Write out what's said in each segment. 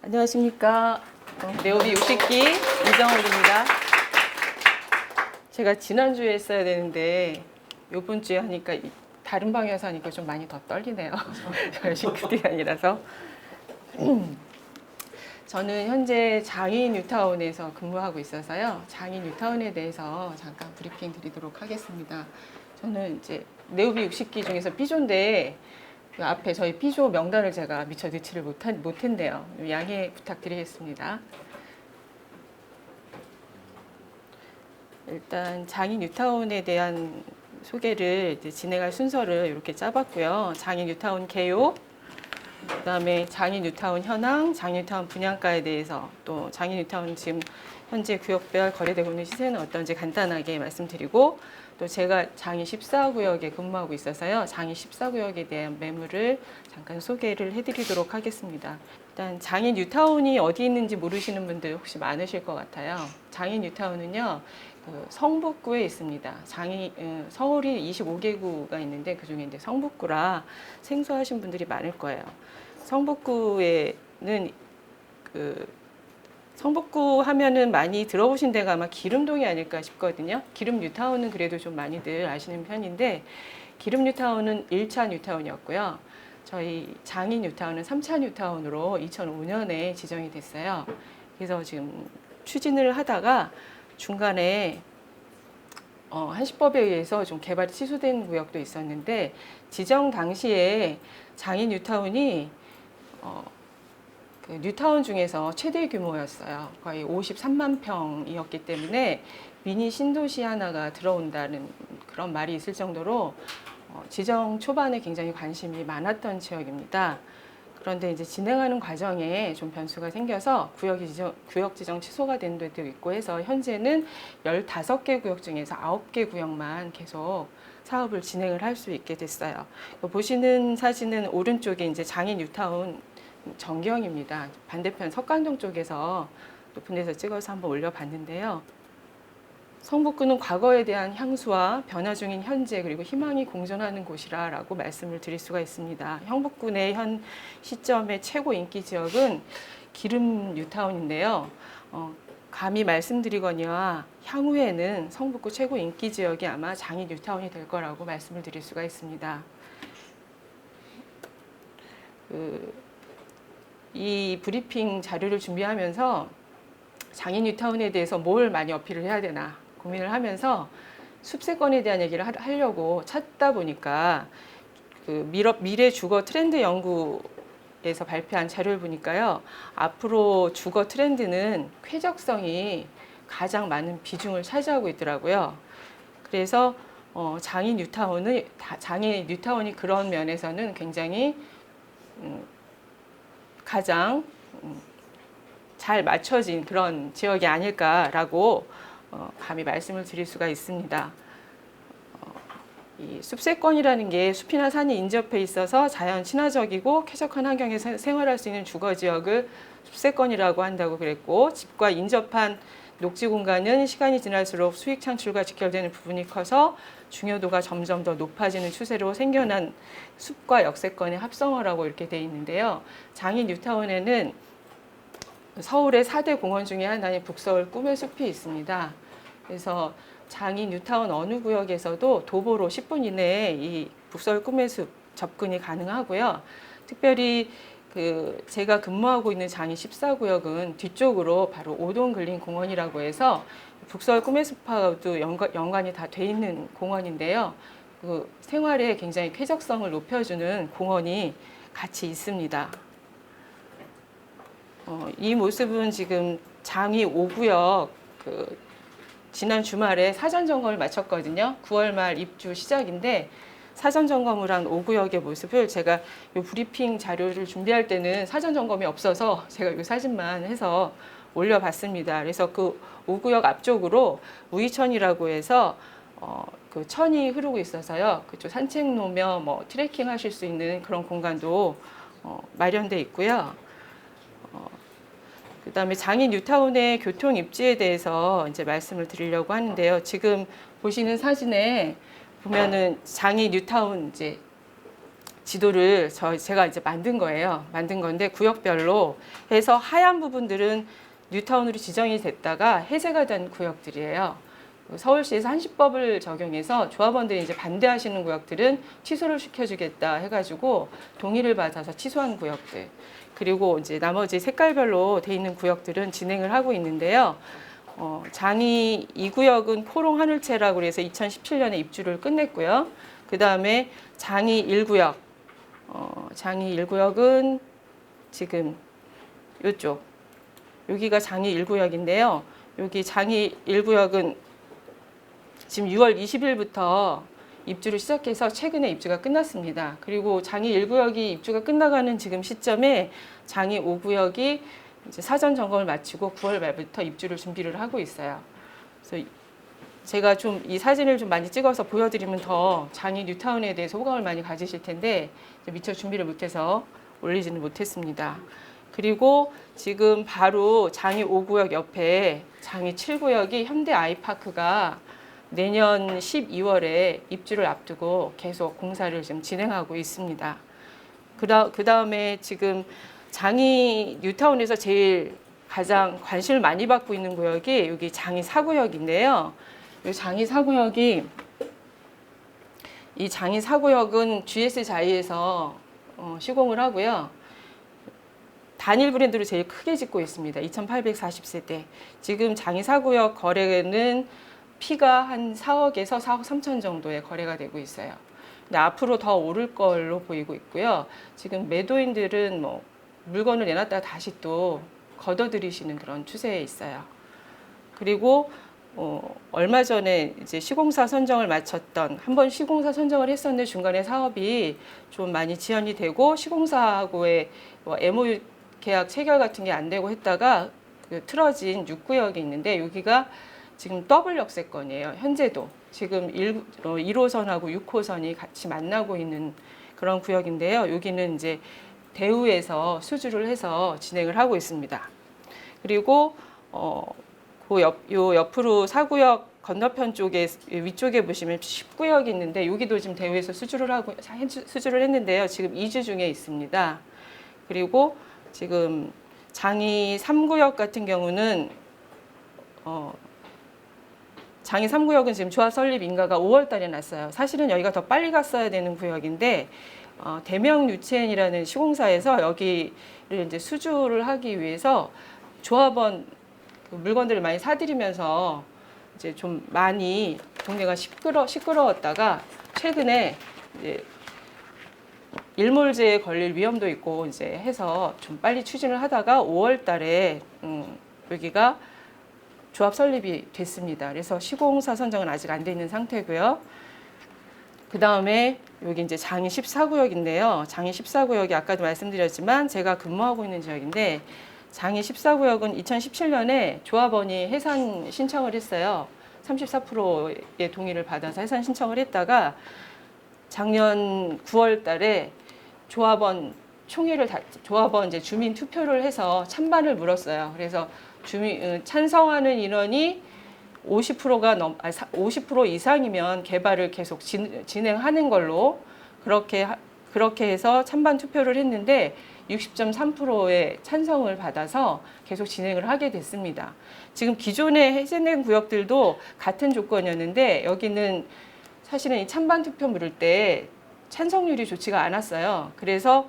안녕하십니까. 네오비 60기 이정훈입니다. 제가 지난주에 했어야 되는데 요번 주에 하니까 다른 방에서 하니까 좀 많이 더 떨리네요. 저희 싱크대가 아니라서. 저는 현재 장인 뉴타운에서 근무하고 있어서요. 장인 뉴타운에 대해서 잠깐 브리핑 드리도록 하겠습니다. 저는 이제 네오비 60기 중에서 B조인데 그 앞에 저희 B조 명단을 제가 미처 넣지를 못했네요. 양해 부탁드리겠습니다. 일단 장인 뉴타운에 대한 소개를 이제 진행할 순서를 이렇게 짜봤고요. 장인 뉴타운 개요, 그다음에 장인 뉴타운 현황, 장인 뉴타운 분양가에 대해서, 또 장인 뉴타운 지금 현재 구역별 거래되고 있는 시세는 어떤지 간단하게 말씀드리고, 또 제가 장인 14구역에 근무하고 있어서요. 장인 14구역에 대한 매물을 잠깐 소개를 해드리도록 하겠습니다. 일단 장인 뉴타운이 어디 있는지 모르시는 분들 혹시 많으실 것 같아요. 장인 뉴타운은요, 성북구에 있습니다. 서울이 25개구가 있는데 그 중에 이제 성북구라 생소하신 분들이 많을 거예요. 성북구에는 성북구 하면은 많이 들어보신 데가 아마 기름동이 아닐까 싶거든요. 기름 뉴타운은 그래도 좀 많이들 아시는 편인데, 기름 뉴타운은 1차 뉴타운이었고요. 저희 장인 뉴타운은 3차 뉴타운으로 2005년에 지정이 됐어요. 그래서 지금 추진을 하다가 중간에 한시법에 의해서 좀 개발이 취소된 구역도 있었는데, 지정 당시에 장인 뉴타운이 그 뉴타운 중에서 최대 규모였어요. 거의 53만 평이었기 때문에 미니 신도시 하나가 들어온다는 그런 말이 있을 정도로 지정 초반에 굉장히 관심이 많았던 지역입니다. 그런데 이제 진행하는 과정에 좀 변수가 생겨서 구역 지정 취소가 된 데도 있고 해서 현재는 15개 구역 중에서 9개 구역만 계속 사업을 진행을 할 수 있게 됐어요. 보시는 사진은 오른쪽에 이제 장인 뉴타운 전경입니다. 반대편 석관동 쪽에서 높은 데서 찍어서 한번 올려봤는데요. 성북구는 과거에 대한 향수와 변화 중인 현재, 그리고 희망이 공존하는 곳이라고 말씀을 드릴 수가 있습니다. 성북구 내 현 시점의 최고 인기 지역은 기름 뉴타운인데요. 감히 말씀드리거니와 향후에는 성북구 최고 인기 지역이 아마 장인 뉴타운이 될 거라고 말씀을 드릴 수가 있습니다. 이 브리핑 자료를 준비하면서 장인 뉴타운에 대해서 뭘 많이 어필을 해야 되나 고민을 하면서 숲세권에 대한 얘기를 하려고 찾다 보니까 그 미래 주거 트렌드 연구에서 발표한 자료를 보니까요. 앞으로 주거 트렌드는 쾌적성이 가장 많은 비중을 차지하고 있더라고요. 그래서 장인 뉴타운이 그런 면에서는 굉장히 가장 잘 맞춰진 그런 지역이 아닐까라고 감히 말씀을 드릴 수가 있습니다. 이 숲세권이라는 게 숲이나 산이 인접해 있어서 자연 친화적이고 쾌적한 환경에서 생활할 수 있는 주거 지역을 숲세권이라고 한다고 그랬고, 집과 인접한 녹지 공간은 시간이 지날수록 수익 창출과 직결되는 부분이 커서 중요도가 점점 더 높아지는 추세로 생겨난 숲과 역세권의 합성어라고 이렇게 돼 있는데요. 장인 뉴타운에는 서울의 4대 공원 중에 하나인 북서울 꿈의 숲이 있습니다. 그래서 장인 뉴타운 어느 구역에서도 도보로 10분 이내에 이 북서울 꿈의 숲 접근이 가능하고요. 특별히 제가 근무하고 있는 장인 14구역은 뒤쪽으로 바로 오동근린공원이라고 해서 북서울 꿈의 숲하고도 연관이 다 돼 있는 공원인데요. 그 생활에 굉장히 쾌적성을 높여주는 공원이 같이 있습니다. 이 모습은 지금 장위 5구역 지난 주말에 사전 점검을 마쳤거든요. 9월 말 입주 시작인데 사전 점검을 한 5구역의 모습을 제가 이 브리핑 자료를 준비할 때는 사전 점검이 없어서 제가 이 사진만 해서 올려봤습니다. 그래서 그 5구역 앞쪽으로 우이천이라고 해서 그 천이 흐르고 있어서요. 그쪽 산책 로며 뭐 트레킹 하실 수 있는 그런 공간도 마련돼 있고요. 그다음에 장인 뉴타운의 교통 입지에 대해서 이제 말씀을 드리려고 하는데요. 지금 보시는 사진에 보면은 장인 뉴타운 이제 지도를 제가 이제 만든 거예요. 만든 건데 구역별로 해서 하얀 부분들은 뉴타운으로 지정이 됐다가 해제가 된 구역들이에요. 서울시에서 한시법을 적용해서 조합원들이 이제 반대하시는 구역들은 취소를 시켜주겠다 해가지고 동의를 받아서 취소한 구역들. 그리고 이제 나머지 색깔별로 돼 있는 구역들은 진행을 하고 있는데요. 장이 2구역은 포롱 하늘채라고 해서 2017년에 입주를 끝냈고요. 그 다음에 장이 1구역, 장이 1구역은 지금 이쪽, 여기가 장이 1구역인데요. 여기 장이 1구역은 지금 6월 20일부터 입주를 시작해서 최근에 입주가 끝났습니다. 그리고 장이 1구역이 입주가 끝나가는 지금 시점에 장이 5구역이 이제 사전 점검을 마치고 9월 말부터 입주를 준비를 하고 있어요. 그래서 제가 좀 이 사진을 좀 많이 찍어서 보여드리면 더 장이 뉴타운에 대해서 호감을 많이 가지실 텐데 미처 준비를 못해서 올리지는 못했습니다. 그리고 지금 바로 장이 5구역 옆에 장이 7구역이 현대 아이파크가 내년 12월에 입주를 앞두고 계속 공사를 지금 진행하고 있습니다. 그 다음에 지금 장이 뉴타운에서 제일 가장 관심을 많이 받고 있는 구역이 여기 장이 4구역인데요. 이 장이 4구역이 이 장이 4구역은 GS자이에서 시공을 하고요. 단일 브랜드로 제일 크게 짓고 있습니다. 2,840세대. 지금 장이 4구역 거래는 피가 한 4억에서 4억 3천 정도의 거래가 되고 있어요. 근데 앞으로 더 오를 걸로 보이고 있고요. 지금 매도인들은 뭐 물건을 내놨다가 다시 또 걷어들이시는 그런 추세에 있어요. 그리고 얼마 전에 이제 시공사 선정을 마쳤던 한번 시공사 선정을 했었는데 중간에 사업이 좀 많이 지연이 되고 시공사하고의 MOU 계약 체결 같은 게 안 되고 했다가 틀어진 6구역이 있는데 여기가 지금 더블 역세권이에요. 현재도 지금 1호선하고 6호선이 같이 만나고 있는 그런 구역인데요. 여기는 이제 대우에서 수주를 해서 진행을 하고 있습니다. 그리고 요 옆으로 4구역 건너편 쪽에 위쪽에 보시면 10구역이 있는데 여기도 지금 대우에서 수주를 했는데요. 지금 2주 중에 있습니다. 그리고 지금 장이 3구역 같은 경우는 장이 3구역은 지금 조합 설립 인가가 5월 달에 났어요. 사실은 여기가 더 빨리 갔어야 되는 구역인데 대명 유치엔이라는 시공사에서 여기를 이제 수주를 하기 위해서 조합원 물건들을 많이 사들이면서 이제 좀 많이 동네가 시끄러웠다가 최근에 이제 일몰제에 걸릴 위험도 있고 이제 해서 좀 빨리 추진을 하다가 5월 달에 여기가 조합 설립이 됐습니다. 그래서 시공사 선정은 아직 안 돼 있는 상태고요. 그 다음에 여기 이제 장이 14구역인데요. 장이 14구역이 아까도 말씀드렸지만 제가 근무하고 있는 지역인데 장이 14구역은 2017년에 조합원이 해산 신청을 했어요. 34%의 동의를 받아서 해산 신청을 했다가 작년 9월 달에 조합원 이제 주민 투표를 해서 찬반을 물었어요. 그래서 찬성하는 인원이 50% 이상이면 개발을 계속 진행하는 걸로 그렇게 해서 찬반 투표를 했는데 60.3%의 찬성을 받아서 계속 진행을 하게 됐습니다. 지금 기존에 해제된 구역들도 같은 조건이었는데 여기는 사실은 이 찬반 투표 물을 때 찬성률이 좋지가 않았어요. 그래서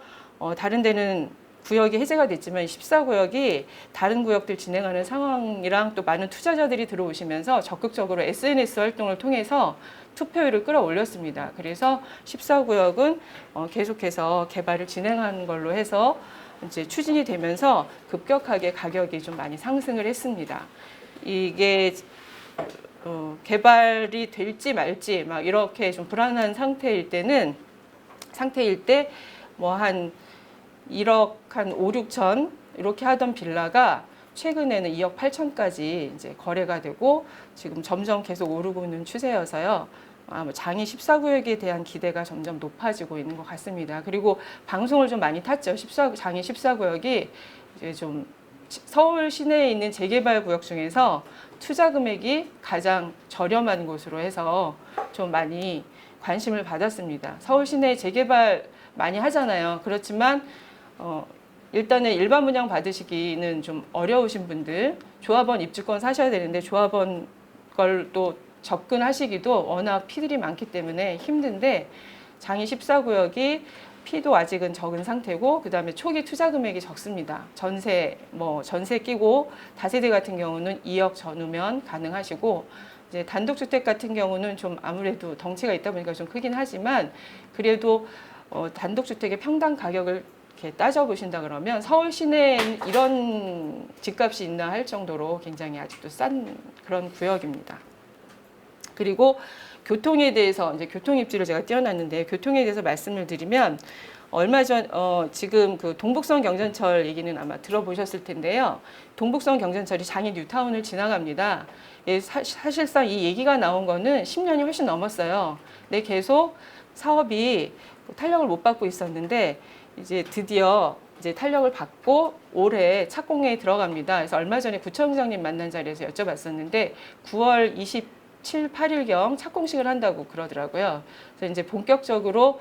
다른 데는 구역이 해제가 됐지만 14구역이 다른 구역들 진행하는 상황이랑 또 많은 투자자들이 들어오시면서 적극적으로 SNS 활동을 통해서 투표율을 끌어올렸습니다. 그래서 14구역은 계속해서 개발을 진행하는 걸로 해서 이제 추진이 되면서 급격하게 가격이 좀 많이 상승을 했습니다. 이게 개발이 될지 말지 막 이렇게 좀 불안한 상태일 때 뭐 한 1억 한 5, 6천 이렇게 하던 빌라가 최근에는 2억 8천까지 이제 거래가 되고 지금 점점 계속 오르고 있는 추세여서요. 장이 14구역에 대한 기대가 점점 높아지고 있는 것 같습니다. 그리고 방송을 좀 많이 탔죠. 장이 14구역이 이제 좀 서울 시내에 있는 재개발 구역 중에서 투자 금액이 가장 저렴한 곳으로 해서 좀 많이 관심을 받았습니다. 서울 시내 재개발 많이 하잖아요. 그렇지만 일단은 일반 분양 받으시기는 좀 어려우신 분들, 조합원 입주권 사셔야 되는데 조합원 걸 또 접근하시기도 워낙 피들이 많기 때문에 힘든데, 장이 14구역이 피도 아직은 적은 상태고, 그 다음에 초기 투자 금액이 적습니다. 전세 끼고 다세대 같은 경우는 2억 전후면 가능하시고, 이제 단독주택 같은 경우는 좀 아무래도 덩치가 있다 보니까 좀 크긴 하지만, 그래도 단독주택의 평당 가격을 이렇게 따져보신다 그러면 서울 시내에 이런 집값이 있나 할 정도로 굉장히 아직도 싼 그런 구역입니다. 그리고 교통에 대해서, 이제 교통 입지를 제가 띄워놨는데, 교통에 대해서 말씀을 드리면, 얼마 전 지금 그 동북선 경전철 얘기는 아마 들어보셨을 텐데요. 동북선 경전철이 장인 뉴타운을 지나갑니다. 예, 사실상 이 얘기가 나온 거는 10년이 훨씬 넘었어요. 근데 계속 사업이 탄력을 못 받고 있었는데, 이제 드디어 이제 탄력을 받고 올해 착공에 들어갑니다. 그래서 얼마 전에 구청장님 만난 자리에서 여쭤봤었는데 9월 27, 8일경 착공식을 한다고 그러더라고요. 그래서 이제 본격적으로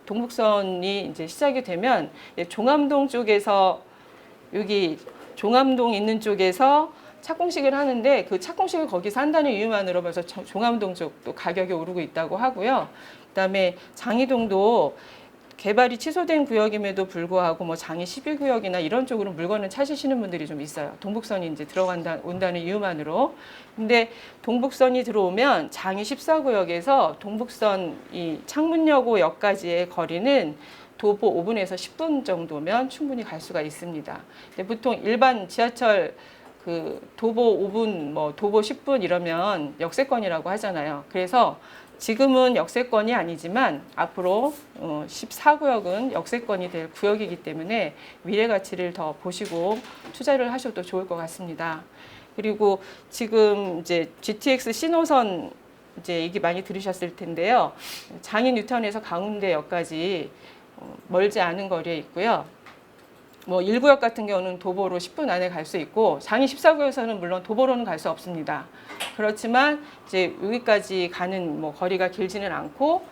동북선이 이제 시작이 되면 종암동 쪽에서, 여기 종암동 있는 쪽에서 착공식을 하는데, 그 착공식을 거기서 한다는 이유만으로 벌써 종암동 쪽도 가격이 오르고 있다고 하고요. 그다음에 장이동도 개발이 취소된 구역임에도 불구하고 뭐 장이 12구역이나 이런 쪽으로 물건을 찾으시는 분들이 좀 있어요. 동북선이 이제 온다는 이유만으로. 근데 동북선이 들어오면 장이 14구역에서 동북선 이 창문여고역까지의 거리는 도보 5분에서 10분 정도면 충분히 갈 수가 있습니다. 근데 보통 일반 지하철 그 도보 5분, 도보 10분 이러면 역세권이라고 하잖아요. 그래서 지금은 역세권이 아니지만 앞으로 14구역은 역세권이 될 구역이기 때문에 미래 가치를 더 보시고 투자를 하셔도 좋을 것 같습니다. 그리고 지금 이제 GTX 신호선 이제 얘기 많이 들으셨을 텐데요. 장인 뉴타운에서 강운대역까지 멀지 않은 거리에 있고요. 1구역 같은 경우는 도보로 10분 안에 갈 수 있고, 장이 14구역에서는 물론 도보로는 갈 수 없습니다. 그렇지만 이제 여기까지 가는 거리가 길지는 않고,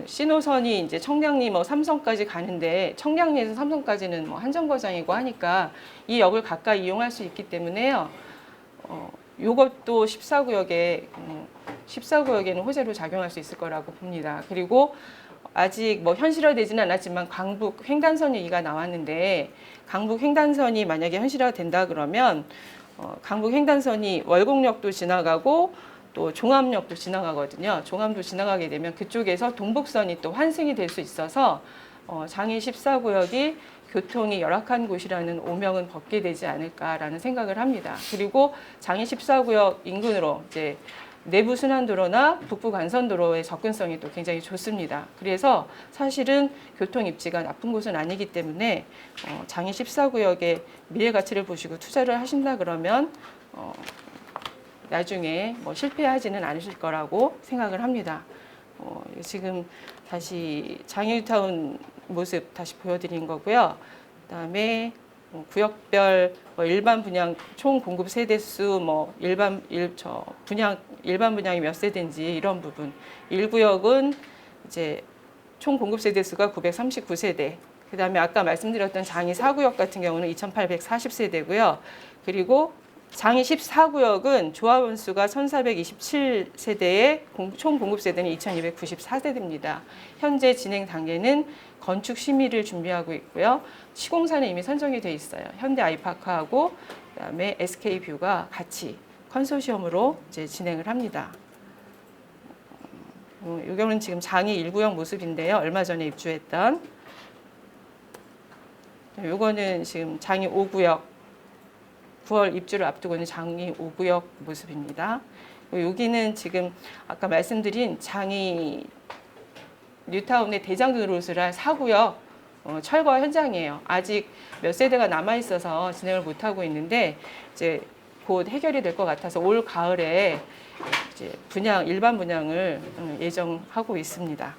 신호선이 이제 청량리 삼성까지 가는데, 청량리에서 삼성까지는 한정거장이고 하니까 이 역을 가까이 이용할 수 있기 때문에요. 요것도 14구역에는 호재로 작용할 수 있을 거라고 봅니다. 그리고 아직 현실화되지는 않았지만 강북 횡단선 얘기가 나왔는데, 강북 횡단선이 만약에 현실화된다 그러면 강북 횡단선이 월곡역도 지나가고 또 종암역도 지나가거든요. 종암도 지나가게 되면 그쪽에서 동북선이 또 환승이 될 수 있어서 장인 14구역이 교통이 열악한 곳이라는 오명은 벗게 되지 않을까라는 생각을 합니다. 그리고 장인 14구역 인근으로 이제 내부 순환도로나 북부 간선도로의 접근성이 또 굉장히 좋습니다. 그래서 사실은 교통 입지가 나쁜 곳은 아니기 때문에 장인 14구역의 미래 가치를 보시고 투자를 하신다 그러면 나중에 실패하지는 않으실 거라고 생각을 합니다. 지금 다시 장인 뉴타운 모습 다시 보여드린 거고요. 그다음에 구역별 일반 분양 총 공급 세대수 일반 분양이 몇 세대인지 이런 부분. 1구역은 이제 총 공급 세대수가 939세대. 그다음에 아까 말씀드렸던 장이 4구역 같은 경우는 2,840세대고요. 그리고 장이 14구역은 조합원 수가 1,427세대에 총 공급 세대는 2,294세대입니다. 현재 진행 단계는 건축 심의를 준비하고 있고요. 시공사는 이미 선정이 돼 있어요. 현대 아이파크하고 그다음에 SK뷰가 같이 컨소시엄으로 이제 진행을 합니다. 이거는 지금 장이 1구역 모습인데요. 얼마 전에 입주했던. 이거는 지금 장이 5구역 9월 입주를 앞두고 있는 장이 5구역 모습입니다. 여기는 지금 아까 말씀드린 장이 뉴타운의 대장 노릇을 할 4구역 철거 현장이에요. 아직 몇 세대가 남아 있어서 진행을 못 하고 있는데 이제 곧 해결이 될 것 같아서 올 가을에 이제 일반 분양을 예정하고 있습니다.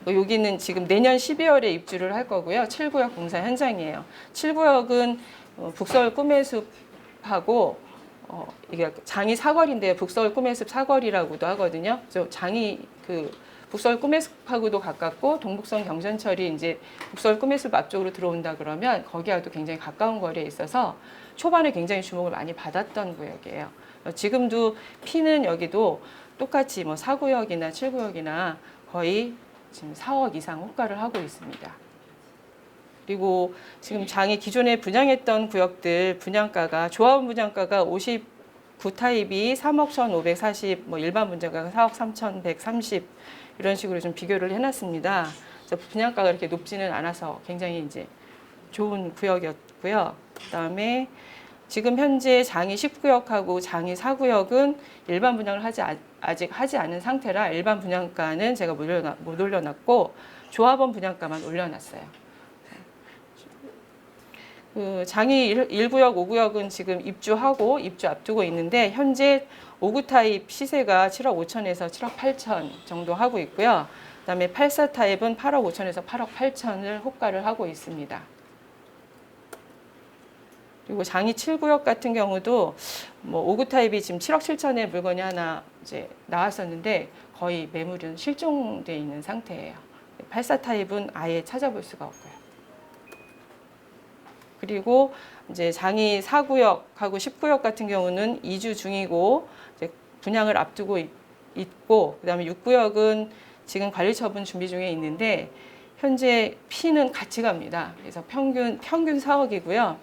여기는 지금 내년 12월에 입주를 할 거고요. 7구역 공사 현장이에요. 7구역은 북서울 꿈의 숲하고 이게 장이 사거리인데요. 북서울 꿈의 숲 사거리라고도 하거든요. 그래서 장이 북서울 꿈의 숲하고도 가깝고 동북선 경전철이 이제 북서울 꿈의 숲 앞쪽으로 들어온다 그러면 거기하고도 굉장히 가까운 거리에 있어서 초반에 굉장히 주목을 많이 받았던 구역이에요. 지금도 피는 여기도 똑같이 뭐 4구역이나 7구역이나 거의 지금 4억 이상 호가를 하고 있습니다. 그리고 지금 장이 기존에 분양했던 구역들 분양가가 조합원 분양가가 59타입이 3억 1,540, 뭐 일반 분양가가 4억 3,130 이런 식으로 좀 비교를 해놨습니다. 그래서 분양가가 이렇게 높지는 않아서 굉장히 이제 좋은 구역이었고요. 그다음에 지금 현재 장이 10구역하고 장이 4구역은 일반 분양을 아직 하지 않은 상태라 일반 분양가는 제가 못 올려놨고 조합원 분양가만 올려놨어요. 장이 1구역, 5구역은 지금 입주 앞두고 있는데 현재 5구 타입 시세가 7억 5천에서 7억 8천 정도 하고 있고요. 그다음에 84 타입은 8억 5천에서 8억 8천을 호가를 하고 있습니다. 그리고 장이 7구역 같은 경우도 뭐 5구 타입이 지금 7억 7천의 물건이 하나 이제 나왔었는데 거의 매물은 실종돼 있는 상태예요. 84 타입은 아예 찾아볼 수가 없고요. 그리고 이제 장이 4구역하고 10구역 같은 경우는 이주 중이고 이제 분양을 앞두고 있고 그다음에 6구역은 지금 관리 처분 준비 중에 있는데 현재 피는 같이 갑니다. 그래서 평균 4억이고요.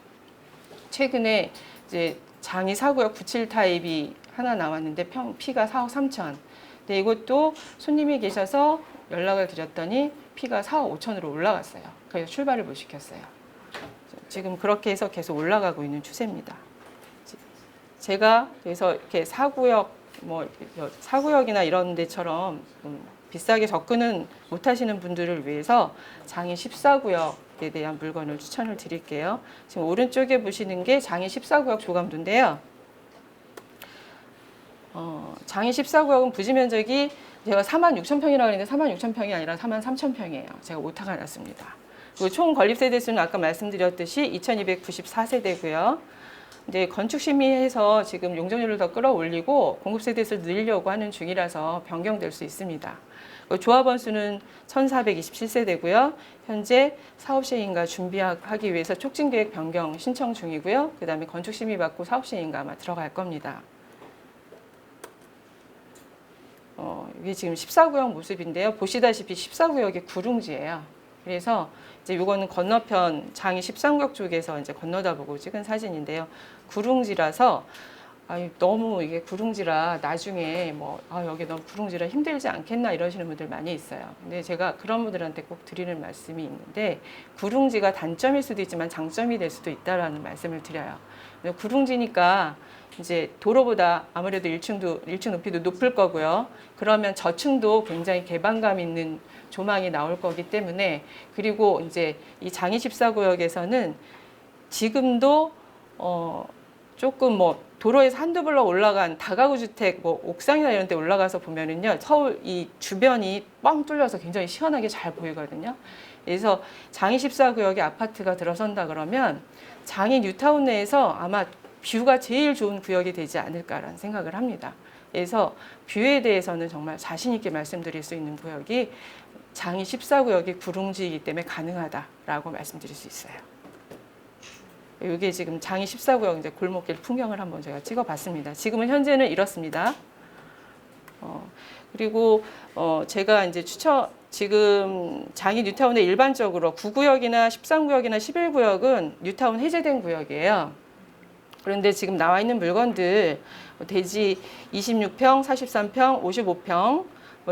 최근에 이제 장이 4구역 97 타입이 하나 나왔는데 피가 4억 3천. 근데 이것도 손님이 계셔서 연락을 드렸더니 피가 4억 5천으로 올라갔어요. 그래서 출발을 못 시켰어요. 지금 그렇게 해서 계속 올라가고 있는 추세입니다. 제가 그래서 이렇게 4구역 뭐 4구역이나 이런 데처럼 비싸게 접근은 못 하시는 분들을 위해서 장이 14구역에 대한 물건을 추천을 드릴게요. 지금 오른쪽에 보시는 게 장이 14구역 조감도인데요. 장이 14구역은 부지 면적이 제가 46,000평이라고 했는데 46,000평이 아니라 43,000평이에요. 제가 오타가 났습니다. 그리고 총 건립 세대수는 아까 말씀드렸듯이 2,294세대고요. 이제 건축 심의해서 지금 용적률을 더 끌어올리고 공급 세대수를 늘리려고 하는 중이라서 변경될 수 있습니다. 조합원 수는 1,427세대고요. 현재 사업 시행인가 준비하기 위해서 촉진계획 변경 신청 중이고요. 그다음에 건축 심의 받고 사업 시행인가 아마 들어갈 겁니다. 이게 지금 14구역 모습인데요. 보시다시피 14구역이 구릉지예요. 그래서 이제 이거는 건너편 장이 13구역 쪽에서 이제 건너다 보고 찍은 사진인데요. 구릉지라서 너무 이게 구릉지라 나중에 여기 너무 구릉지라 힘들지 않겠나 이러시는 분들 많이 있어요. 근데 제가 그런 분들한테 꼭 드리는 말씀이 있는데 구릉지가 단점일 수도 있지만 장점이 될 수도 있다라는 말씀을 드려요. 구릉지니까 이제 도로보다 아무래도 1층 높이도 높을 거고요. 그러면 저층도 굉장히 개방감 있는 조망이 나올 거기 때문에 그리고 이제 이 장이 14구역에서는 지금도 조금 도로에서 한두 블럭 올라간 다가구 주택 옥상이나 이런 데 올라가서 보면은요 서울 이 주변이 뻥 뚫려서 굉장히 시원하게 잘 보이거든요. 그래서 장이 14구역에 아파트가 들어선다 그러면 장이 뉴타운 내에서 아마 뷰가 제일 좋은 구역이 되지 않을까라는 생각을 합니다. 그래서 뷰에 대해서는 정말 자신 있게 말씀드릴 수 있는 구역이 장이 14구역이 구릉지이기 때문에 가능하다라고 말씀드릴 수 있어요. 이게 지금 장이 14구역 이제 골목길 풍경을 한번 제가 찍어봤습니다. 지금은 현재는 이렇습니다. 그리고 제가 이제 지금 장이 뉴타운에 일반적으로 9구역이나 13구역이나 11구역은 뉴타운 해제된 구역이에요. 그런데 지금 나와 있는 물건들 대지 26평, 43평, 55평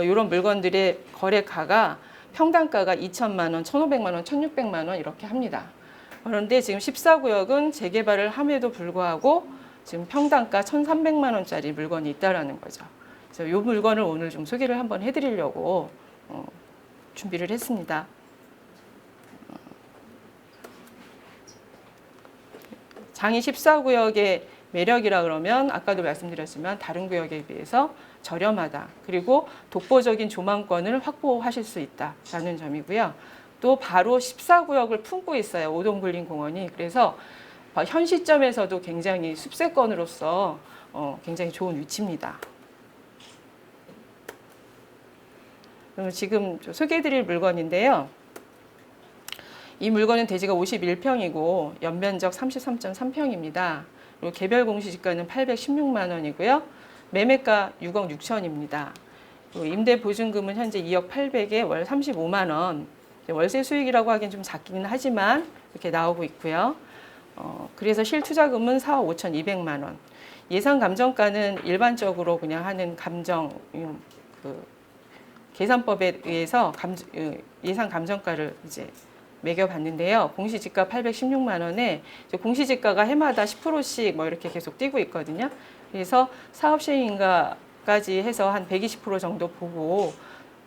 이런 물건들의 거래가가 평당가가 2천만 원, 1,500만 원, 1,600만 원 이렇게 합니다. 그런데 지금 14구역은 재개발을 함에도 불구하고 지금 평당가 1,300만 원짜리 물건이 있다라는 거죠. 그래서 이 물건을 오늘 좀 소개를 한번 해드리려고 준비를 했습니다. 장이 14구역에 매력이라 그러면 아까도 말씀드렸지만 다른 구역에 비해서 저렴하다. 그리고 독보적인 조망권을 확보하실 수 있다라는 점이고요. 또 바로 14구역을 품고 있어요. 오동굴림공원이. 그래서 현 시점에서도 굉장히 숲세권으로서 굉장히 좋은 위치입니다. 그럼 지금 소개해드릴 물건인데요. 이 물건은 대지가 51평이고 연면적 33.3평입니다. 그리고 개별 공시지가는 816만 원이고요. 매매가 6억 6천입니다. 임대 보증금은 현재 2억 800에 월 35만 원. 월세 수익이라고 하기엔 좀 작기는 하지만 이렇게 나오고 있고요. 그래서 실투자금은 4억 5,200만 원. 예상 감정가는 일반적으로 그냥 하는 감정 계산법에 의해서 예상 감정가를 이제 매겨봤는데요. 공시지가 816만 원에 공시지가가 해마다 10%씩 뭐 이렇게 계속 뛰고 있거든요. 그래서 사업시행인가까지 해서 한 120% 정도 보고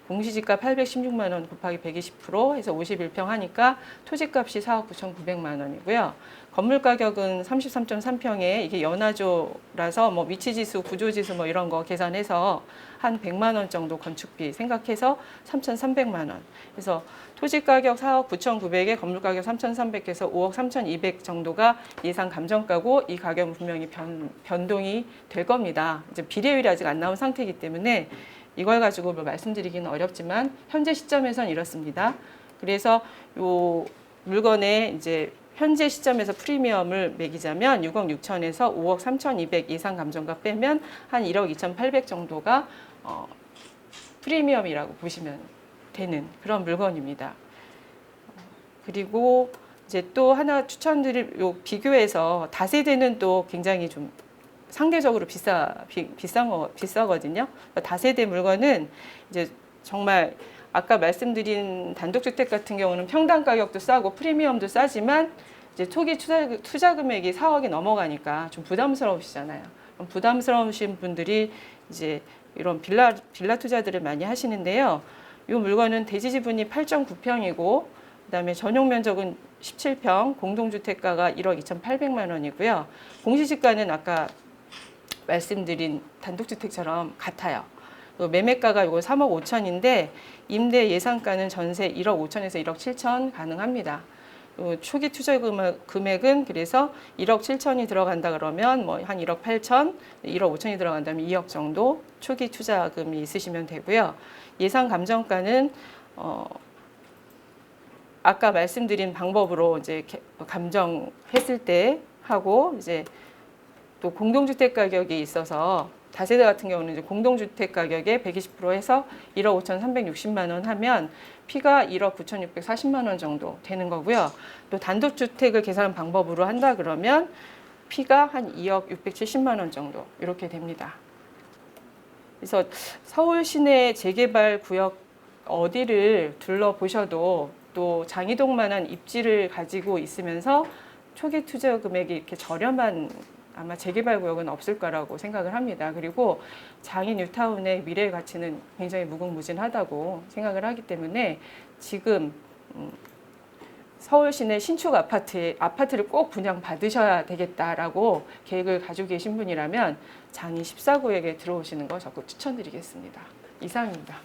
공시지가 816만 원 곱하기 120% 해서 51평 하니까 토지값이 4억 9,900만 원이고요. 건물 가격은 33.3평에 이게 연화조라서 뭐 위치지수, 구조지수 뭐 이런 거 계산해서 한 100만 원 정도 건축비 생각해서 3,300만 원. 그래서 토지 가격 4억 9,900에 건물 가격 3,300에서 5억 3,200 정도가 예상 감정가고 이 가격은 분명히 변동이 될 겁니다. 이제 비례율이 아직 안 나온 상태이기 때문에 이걸 가지고 뭐 말씀드리기는 어렵지만 현재 시점에선 이렇습니다. 그래서 요 물건의 이제 현재 시점에서 프리미엄을 매기자면 6억 6천에서 5억 3,200 예상 감정가 빼면 한 1억 2,800 정도가 프리미엄이라고 보시면 되는 그런 물건입니다. 그리고 이제 또 하나 추천드릴 요 비교해서 다세대는 또 굉장히 좀 상대적으로 비싸거든요. 다세대 물건은 이제 정말 아까 말씀드린 단독주택 같은 경우는 평당 가격도 싸고 프리미엄도 싸지만 이제 초기 투자 금액이 4억이 넘어가니까 좀 부담스러우시잖아요. 그럼 부담스러우신 분들이 이제 이런 빌라 투자들을 많이 하시는데요. 이 물건은 대지 지분이 8.9평이고 그다음에 전용 면적은 17평, 공동주택가가 1억 2,800만 원이고요. 공시지가는 아까 말씀드린 단독주택처럼 같아요. 매매가가 이거 3억 5천인데 임대 예상가는 전세 1억 5천에서 1억 7천 가능합니다. 초기 투자 금액은 그래서 1억 7천이 들어간다 그러면 뭐 한 1억 8천, 1억 5천이 들어간다면 2억 정도 초기 투자금이 있으시면 되고요. 예상 감정가는 아까 말씀드린 방법으로 이제 감정했을 때 하고 이제 또 공동주택 가격이 있어서 다세대 같은 경우는 이제 공동주택 가격에 120% 해서 1억 5,360만 원 하면 피가 1억 9,640만 원 정도 되는 거고요. 또 단독주택을 계산한 방법으로 한다 그러면 피가 한 2억 670만 원 정도 이렇게 됩니다. 그래서 서울 시내 재개발 구역 어디를 둘러보셔도 또 장이동만한 입지를 가지고 있으면서 초기 투자 금액이 이렇게 저렴한 아마 재개발 구역은 없을 거라고 생각을 합니다. 그리고 장인 뉴타운의 미래 가치는 굉장히 무궁무진하다고 생각을 하기 때문에 지금 서울 시내 신축 아파트를 꼭 분양받으셔야 되겠다라고 계획을 가지고 계신 분이라면 장이 14구역에 들어오시는 거 적극 추천드리겠습니다. 이상입니다.